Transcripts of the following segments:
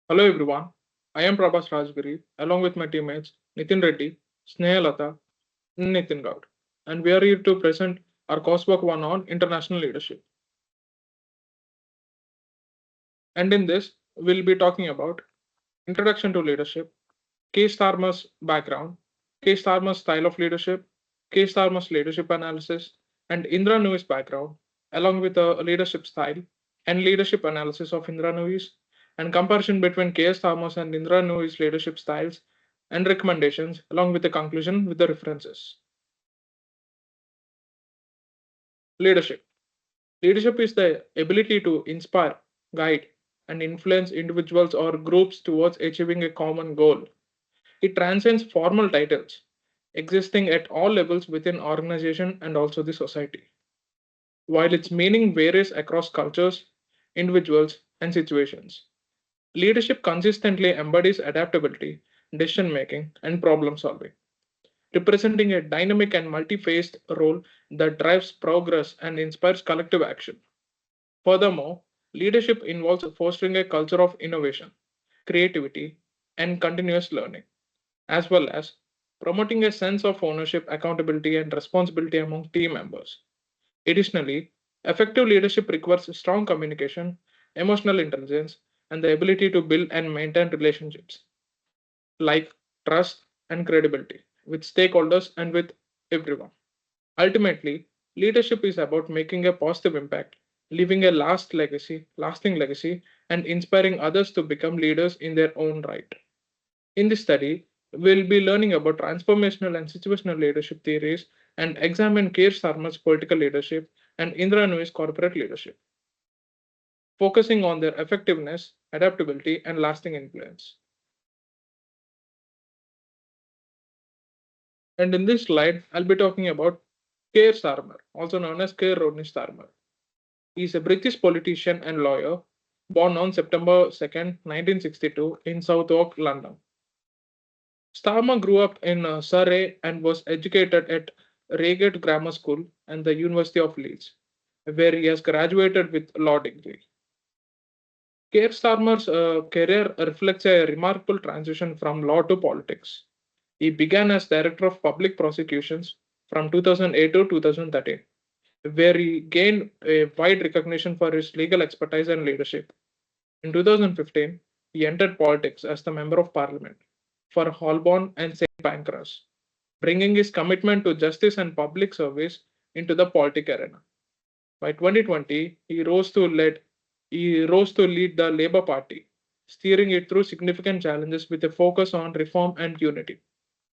Hello everyone, I am Prabhas Rajgiri along with my teammates Nitin Reddy, Snehalata, and Nitin Gaud, and we are here to present our coursework one on international leadership. And in this, we'll be talking about introduction to leadership, K. Starmer's background, K. Starmer's style of leadership, K. Starmer's leadership analysis, and Indra Nui's background, along with a leadership style and leadership analysis of Indra Nui's, and comparison between K.S. Thomas and Indra Nui's leadership styles and recommendations, along with the conclusion with the references. Leadership. Leadership is the ability to inspire, guide, and influence individuals or groups towards achieving a common goal. It transcends formal titles, existing at all levels within organization and also the society. While its meaning varies across cultures, individuals, and situations, leadership consistently embodies adaptability, decision making, and problem solving, representing a dynamic and multi-faced role that drives progress and inspires collective action. Furthermore, leadership involves fostering a culture of innovation, creativity, and continuous learning, as well as promoting a sense of ownership, accountability, and responsibility among team members. Additionally, effective leadership requires strong communication, emotional intelligence, and the ability to build and maintain relationships like trust and credibility with stakeholders and with everyone. Ultimately, leadership is about making a positive impact, leaving a lasting legacy, and inspiring others to become leaders in their own right. In this study, we'll be learning about transformational and situational leadership theories and examine Keir Starmer's political leadership and Indra Nui's corporate leadership, focusing on their effectiveness, adaptability, and lasting influence. And in this slide, I'll be talking about Keir Starmer, also known as Keir Rodney Starmer. He is a British politician and lawyer, born on September 2nd, 1962, in Southwark, London. Starmer grew up in Surrey and was educated at Reigate Grammar School and the University of Leeds, where he has graduated with law degree. Keir Starmer's career reflects a remarkable transition from law to politics. He began as Director of Public Prosecutions from 2008 to 2013, where he gained a wide recognition for his legal expertise and leadership. In 2015, he entered politics as the Member of Parliament for Holborn and St. Pancras, bringing his commitment to justice and public service into the politic arena. By 2020, he rose to lead the Labour Party, steering it through significant challenges with a focus on reform and unity.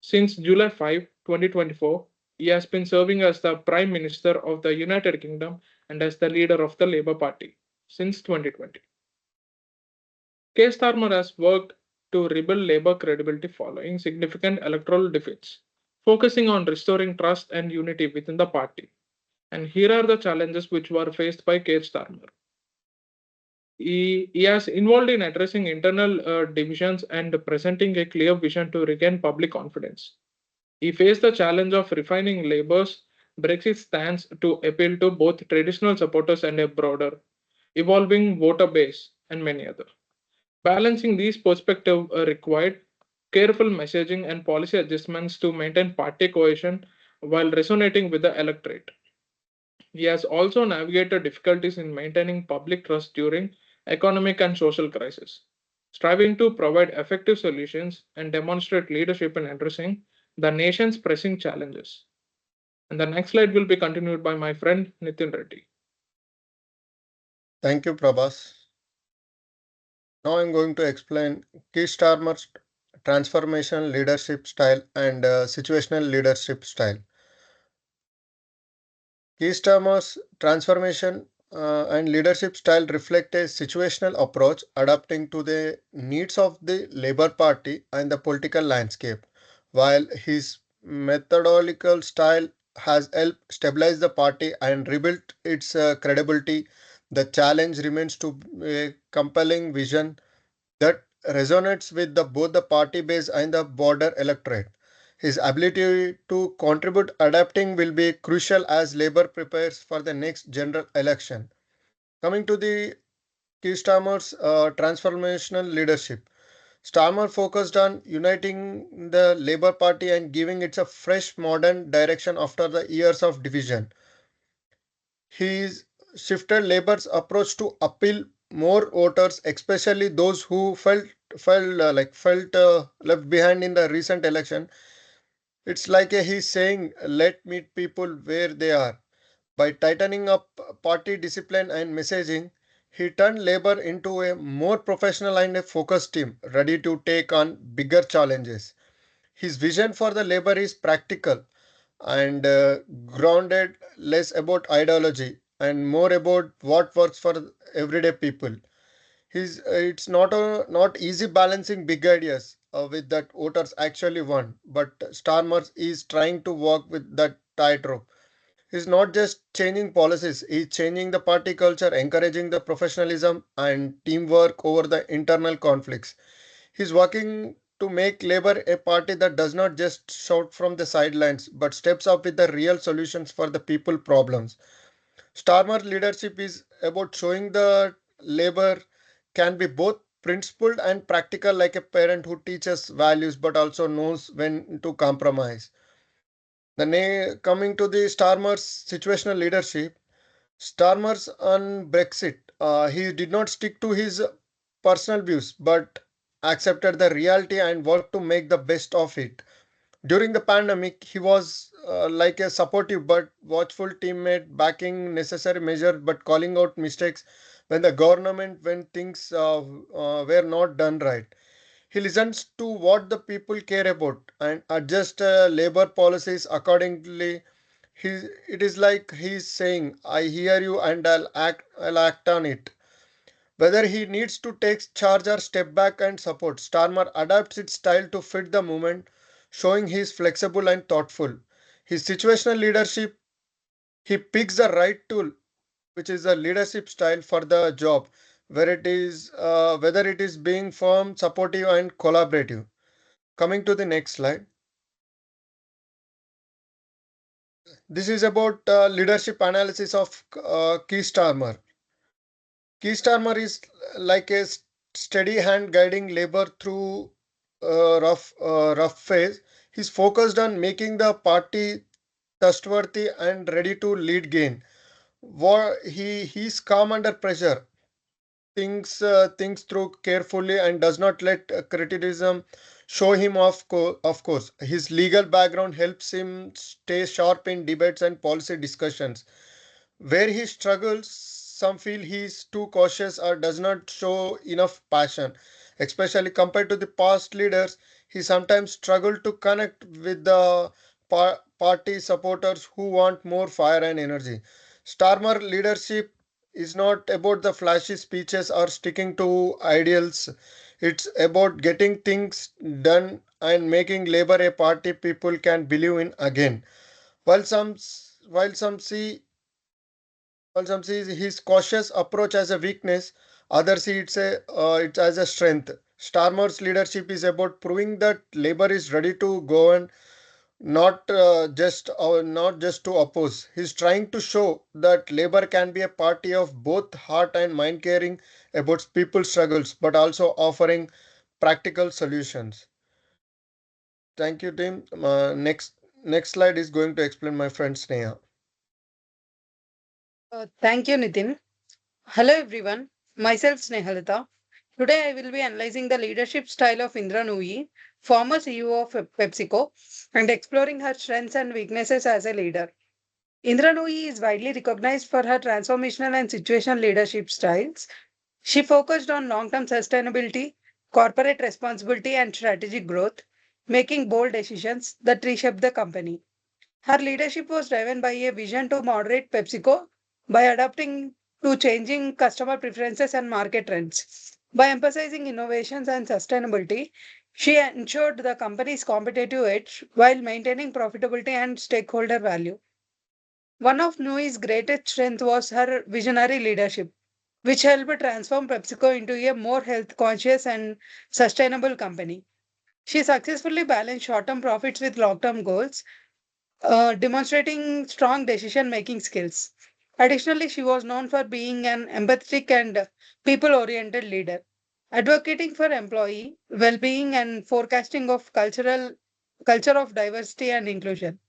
Since July 5, 2024, he has been serving as the Prime Minister of the United Kingdom and as the leader of the Labour Party since 2020. Keir Starmer has worked to rebuild Labour credibility following significant electoral defeats, focusing on restoring trust and unity within the party. And here are the challenges which were faced by Keir Starmer. He has involved in addressing internal divisions and presenting a clear vision to regain public confidence. He faced the challenge of refining Labour's Brexit stance to appeal to both traditional supporters and a broader, evolving voter base, and many others. Balancing these perspectives required careful messaging and policy adjustments to maintain party cohesion while resonating with the electorate. He has also navigated difficulties in maintaining public trust during economic and social crisis, striving to provide effective solutions and demonstrate leadership in addressing the nation's pressing challenges. And the next slide will be continued by my friend Nitin Reddy. Thank you, Prabhas. Now I'm going to explain Keir Starmer's transformation leadership style and situational leadership style. Keir Starmer's transformation and leadership style reflect a situational approach adapting to the needs of the Labour Party and the political landscape, while his methodological style has helped stabilize the party and rebuild its credibility. The challenge remains to a compelling vision that resonates with both the party base and the broader electorate. His ability to contribute adapting will be crucial as Labour prepares for the next general election. Coming to the Starmer's transformational leadership. Starmer focused on uniting the Labour Party and giving it a fresh, modern direction after the years of division. He shifted Labour's approach to appeal more voters, especially those who felt left behind in the recent election. It's like he's saying, "Let meet people where they are." By tightening up party discipline and messaging, he turned Labour into a more professional and a focused team, ready to take on bigger challenges. His vision for the Labour is practical and grounded, less about ideology and more about what works for everyday people. It's not easy balancing big ideas with that voters actually want, but Starmer is trying to walk with that tightrope. He's not just changing policies, he's changing the party culture, encouraging the professionalism and teamwork over the internal conflicts. He's working to make Labour a party that does not just shout from the sidelines but steps up with the real solutions for the people problems. Starmer leadership is about showing that Labour can be both principled and practical, like a parent who teaches values but also knows when to compromise. Coming to the Starmer's situational leadership, Starmer's on Brexit, he did not stick to his personal views but accepted the reality and worked to make the best of it. During the pandemic, he was like a supportive but watchful teammate, backing necessary measures but calling out mistakes when things were not done right. He listens to what the people care about and adjusts labor policies accordingly. It is like he's saying, "I hear you and I'll act on it." Whether he needs to take charge or step back and support, Starmer adapts its style to fit the moment, showing he is flexible and thoughtful. His situational leadership, he picks the right tool, which is the leadership style for the job, whether it is being firm, supportive, and collaborative. Coming to the next slide. This is about leadership analysis of Keir Starmer. Keir Starmer is like a steady hand guiding Labour through rough phase. He's focused on making the party trustworthy and ready to lead gain. He's calm under pressure, thinks through carefully, and does not let criticism show him off. Of course, his legal background helps him stay sharp in debates and policy discussions. Where he struggles, some feel he is too cautious or does not show enough passion. Especially compared to the past leaders, he sometimes struggled to connect with the party supporters who want more fire and energy. Starmer leadership is not about the flashy speeches or sticking to ideals. It's about getting things done and making Labour a party people can believe in again. While some while some see some see his cautious approach as a weakness, others see it as a strength. Starmer's leadership is about proving that Labour is ready to go and not just to oppose. He's trying to show that Labour can be a party of both heart and mind, caring about people's struggles, but also offering practical solutions. Thank you, Tim. Next slide is going to explain my friend Sneha. Thank you, Nitin. Hello, everyone. Myself, Snehalita. Today, I will be analyzing the leadership style of Indra Nooyi, former CEO of PepsiCo, and exploring her strengths and weaknesses as a leader. Indra Nooyi is widely recognized for her transformational and situational leadership styles. She focused on long term sustainability, corporate responsibility, and strategic growth, making bold decisions that reshape the company. Her leadership was driven by a vision to moderate PepsiCo by adapting to changing customer preferences and market trends. By emphasizing innovations and sustainability, she ensured the company's competitive edge while maintaining profitability and stakeholder value. One of Nui's greatest strengths was her visionary leadership, which helped transform PepsiCo into a more health conscious and sustainable company. She successfully balanced short term profits with long term goals, demonstrating strong decision making skills. Additionally, she was known for being an empathetic and people oriented leader, advocating for employee well being and forecasting of culture of diversity and inclusion.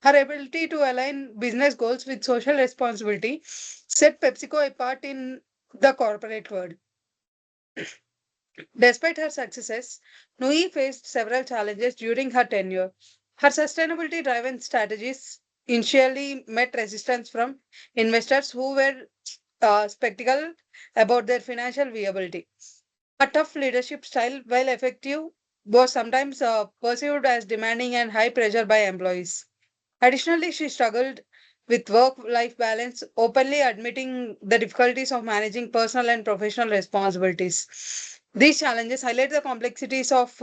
Her ability to align business goals with social responsibility set PepsiCo apart in the corporate world. Despite her successes, Nui faced several challenges during her tenure. Her sustainability driven strategies initially met resistance from investors who were skeptical about their financial viability. A tough leadership style, while effective, was sometimes perceived as demanding and high pressure by employees. Additionally, she struggled with work life balance, openly admitting the difficulties of managing personal and professional responsibilities. These challenges highlight the complexities of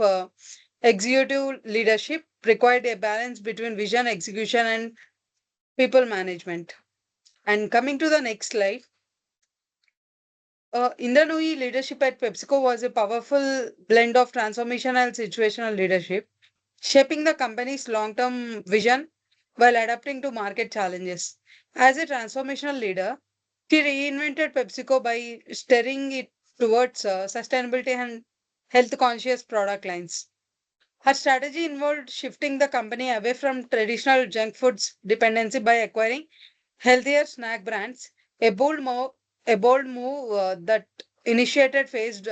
executive leadership, required a balance between vision, execution, and people management. And coming to the next slide, Indranoyi leadership at PepsiCo was a powerful blend of transformational and situational leadership, shaping the company's long term vision while adapting to market challenges. As a transformational leader, she reinvented PepsiCo by steering it towards sustainability and health conscious product lines. Her strategy involved shifting the company away from traditional junk foods dependency by acquiring healthier snack brands, a bold move that initiated faced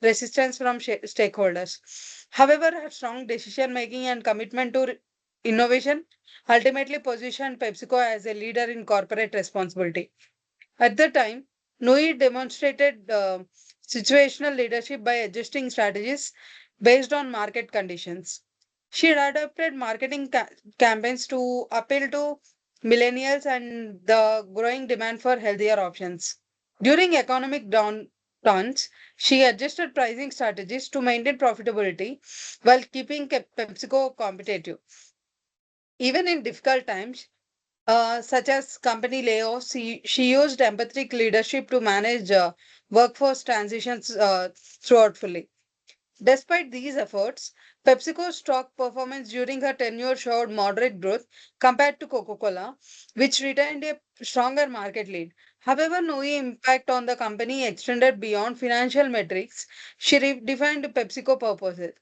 resistance from stakeholders. However, her strong decision making and commitment to innovation ultimately positioned PepsiCo as a leader in corporate responsibility. At the time, Nui demonstrated situational leadership by adjusting strategies based on market conditions. She adapted marketing campaigns to appeal to millennials and the growing demand for healthier options. During economic downturns, she adjusted pricing strategies to maintain profitability while keeping PepsiCo competitive. Even in difficult times, such as company layoffs, she used empathetic leadership to manage workforce transitions throughout. Despite these efforts, PepsiCo's stock performance during her tenure showed moderate growth compared to Coca-Cola, which retained a stronger market lead. However, no impact on the company extended beyond financial metrics. She redefined PepsiCo purposes,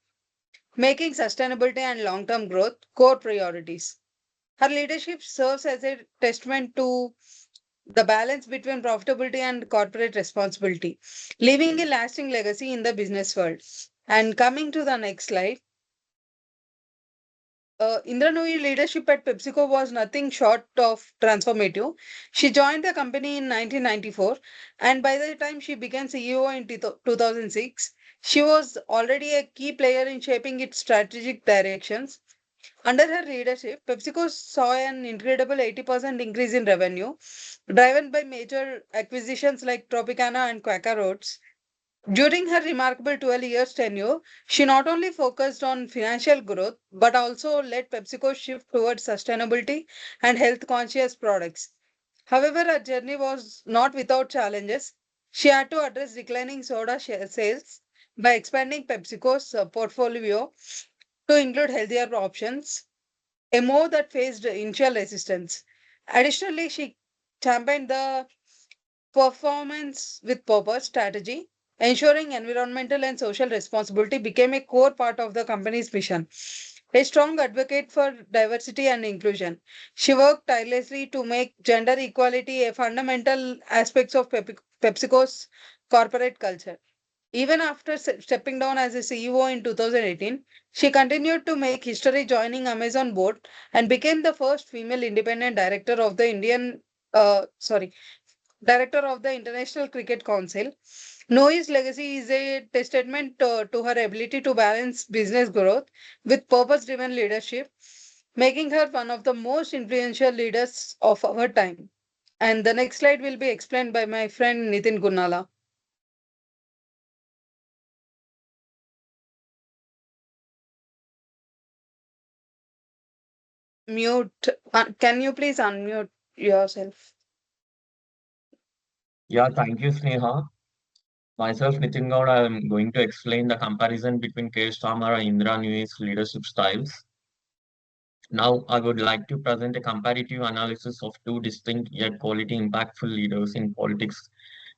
making sustainability and long-term growth core priorities. Her leadership serves as a testament to the balance between profitability and corporate responsibility, leaving a lasting legacy in the business world. And coming to the next slide, Indra Nooyi leadership at PepsiCo was nothing short of transformative. She joined the company in 1994, and by the time she became CEO in 2006, she was already a key player in shaping its strategic directions. Under her leadership, PepsiCo saw an incredible 80% increase in revenue, driven by major acquisitions like Tropicana and Quaker Oats. During her remarkable 12 years tenure, she not only focused on financial growth but also led PepsiCo's shift towards sustainability and health conscious products. However, her journey was not without challenges. She had to address declining soda sales by expanding PepsiCo's portfolio to include healthier options, a move that faced initial resistance. Additionally, she championed the performance with purpose strategy, ensuring environmental and social responsibility became a core part of the company's mission. A strong advocate for diversity and inclusion, she worked tirelessly to make gender equality a fundamental aspect of PepsiCo's corporate culture. Even after stepping down as a CEO in 2018, she continued to make history joining Amazon board and became the first female independent director of the International Cricket Council. Noi's legacy is a testament to her ability to balance business growth with purpose-driven leadership, making her one of the most influential leaders of our time. And the next slide will be explained by my friend Nitin Gunala. Mute. Can you please unmute yourself? Yeah, thank you, Sneha. Myself, Nitin Gowda, I am going to explain the comparison between K. Starmer and Indra Nuyi's leadership styles. Now, I would like to present a comparative analysis of two distinct yet quality impactful leaders in politics,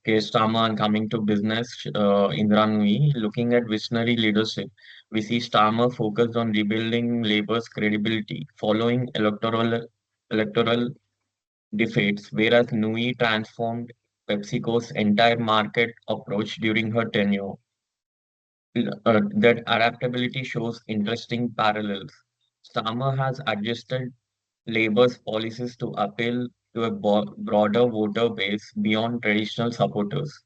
K. Starmer, and coming to business, Indra Nooyi. Looking at visionary leadership, we see Starmer focused on rebuilding Labour's credibility following electoral defeats, whereas Nooyi transformed PepsiCo's entire market approach during her tenure. That adaptability shows interesting parallels. Starmer has adjusted Labour's policies to appeal to a broader voter base beyond traditional supporters.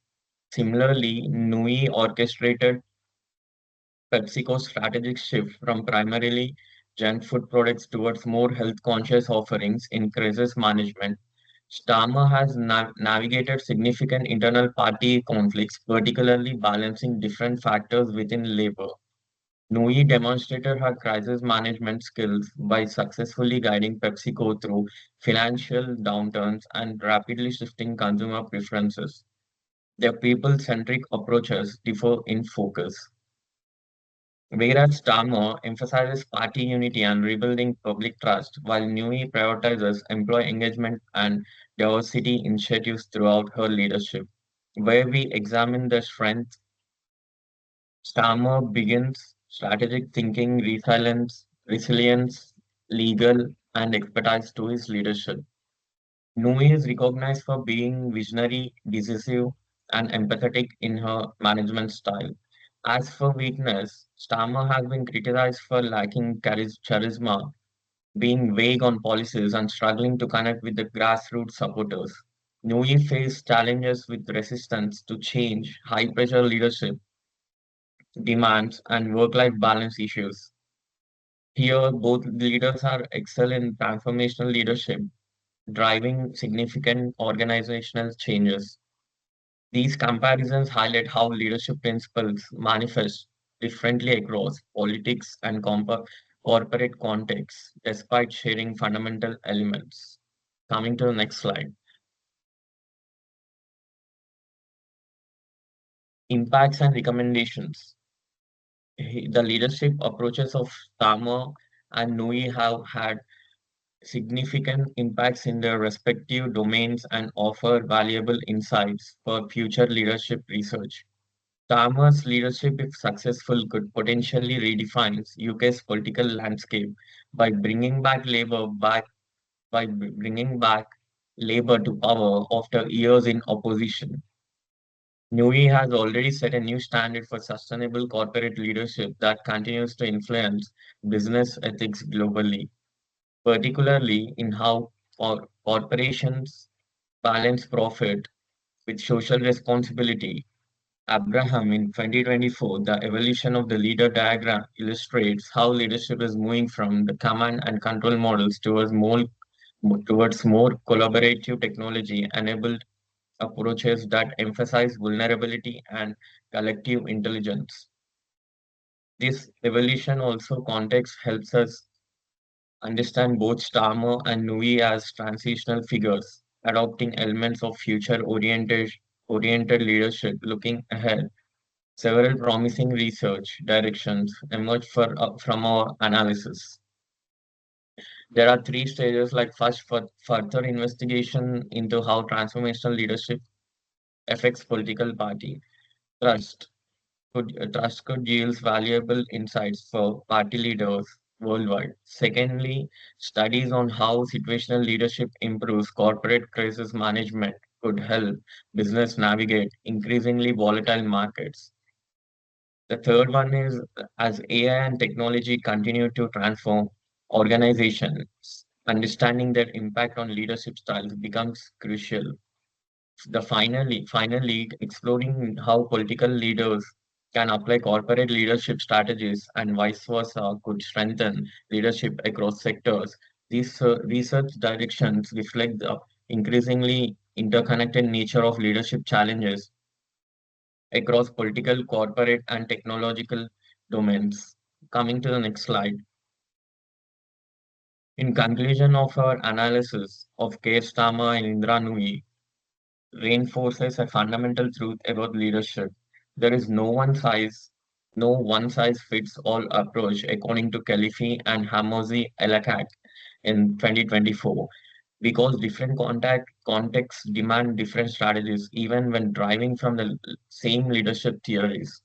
Similarly, Nui orchestrated PepsiCo's strategic shift from primarily junk food products towards more health-conscious offerings in crisis management. Starmer has navigated significant internal party conflicts, particularly balancing different factors within Labour. Nui demonstrated her crisis management skills by successfully guiding PepsiCo through financial downturns and rapidly shifting consumer preferences. Their people-centric approaches differ in focus. Whereas Starmer emphasizes party unity and rebuilding public trust, while Nui prioritizes employee engagement and diversity initiatives throughout her leadership. Where we examine the strength, Starmer begins strategic thinking, resilience, legal, and expertise to his leadership. Nui is recognized for being visionary, decisive, and empathetic in her management style. As for weakness, Starmer has been criticized for lacking charisma, being vague on policies, and struggling to connect with the grassroots supporters. Nui faced challenges with resistance to change, high pressure leadership demands, and work life balance issues. Here, both leaders are excel in transformational leadership, driving significant organizational changes. These comparisons highlight how leadership principles manifest differently across politics and corporate contexts, despite sharing fundamental elements. Coming to the next slide. Impacts and recommendations. The leadership approaches of Tama and Nui have had significant impacts in their respective domains and offer valuable insights for future leadership research. Starmer's leadership, if successful, could potentially redefine UK's political landscape by bringing back Labour to power after years in opposition. Nui has already set a new standard for sustainable corporate leadership that continues to influence business ethics globally, particularly in how corporations balance profit with social responsibility. Abraham in 2024, the evolution of the leader diagram illustrates how leadership is moving from the command and control models towards more collaborative technology enabled approaches that emphasize vulnerability and collective intelligence. This evolution also context helps us understand both Starmer and Nui as transitional figures, adopting elements of future oriented leadership looking ahead. Several promising research directions emerged from our analysis. There are three stages like first for further investigation into how transformational leadership affects political party. Trust trust could yield valuable insights for party leaders worldwide. Secondly, studies on how situational leadership improves corporate crisis management could help business navigate increasingly volatile markets. The third one is as AI and technology continue to transform organizations, understanding their impact on leadership styles becomes crucial. Finally, exploring how political leaders can apply corporate leadership strategies and vice versa could strengthen leadership across sectors. These research directions reflect the increasingly interconnected nature of leadership challenges across political, corporate, and technological domains. Coming to the next slide. In conclusion of our analysis of Keir Starmer and Indra Nooyi, reinforces a fundamental truth about leadership. There is no one size no one-size-fits-all approach, according to Khalifi and Hamozi Elakat in 2024, because different contexts demand different strategies, even when driving from the same leadership theories.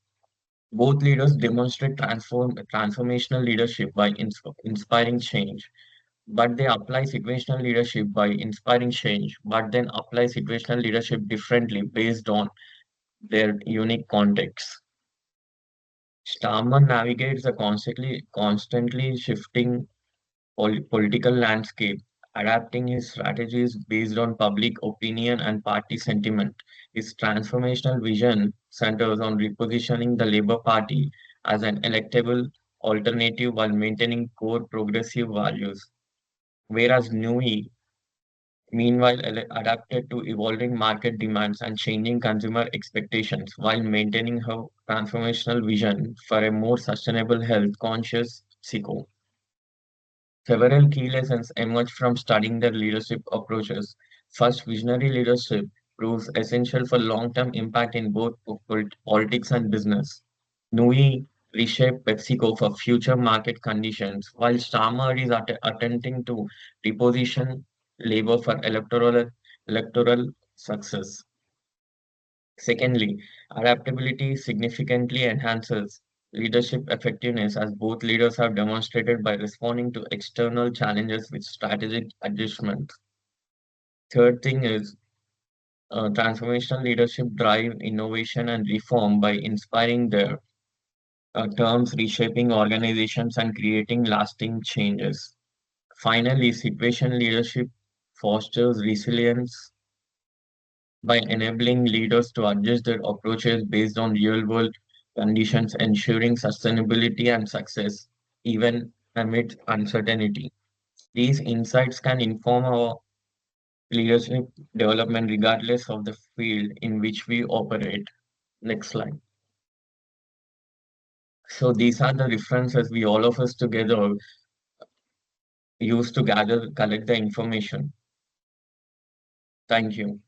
Both leaders demonstrate transformational leadership by inspiring change, but they apply situational leadership by inspiring change, but then apply situational leadership differently based on their unique contexts. Starmer navigates a constantly shifting political landscape, adapting his strategies based on public opinion and party sentiment. His transformational vision centers on repositioning the Labour Party as an electable alternative while maintaining core progressive values, whereas Nui, meanwhile, adapted to evolving market demands and changing consumer expectations while maintaining her transformational vision for a more sustainable, health conscious Mexico. Several key lessons emerge from studying their leadership approaches. First, visionary leadership proves essential for long-term impact in both politics and business. Nui reshaped PepsiCo for future market conditions, while Starmer is attempting to reposition labor for electoral success. Secondly, adaptability significantly enhances leadership effectiveness as both leaders have demonstrated by responding to external challenges with strategic adjustments. Third thing is transformational leadership drive innovation and reform by inspiring their terms, reshaping organizations and creating lasting changes. Finally, situation leadership fosters resilience by enabling leaders to adjust their approaches based on real-world conditions, ensuring sustainability and success even amid uncertainty. These insights can inform our leadership development regardless of the field in which we operate. Next slide. So these are the references we all of us together use to collect the information. Thank you.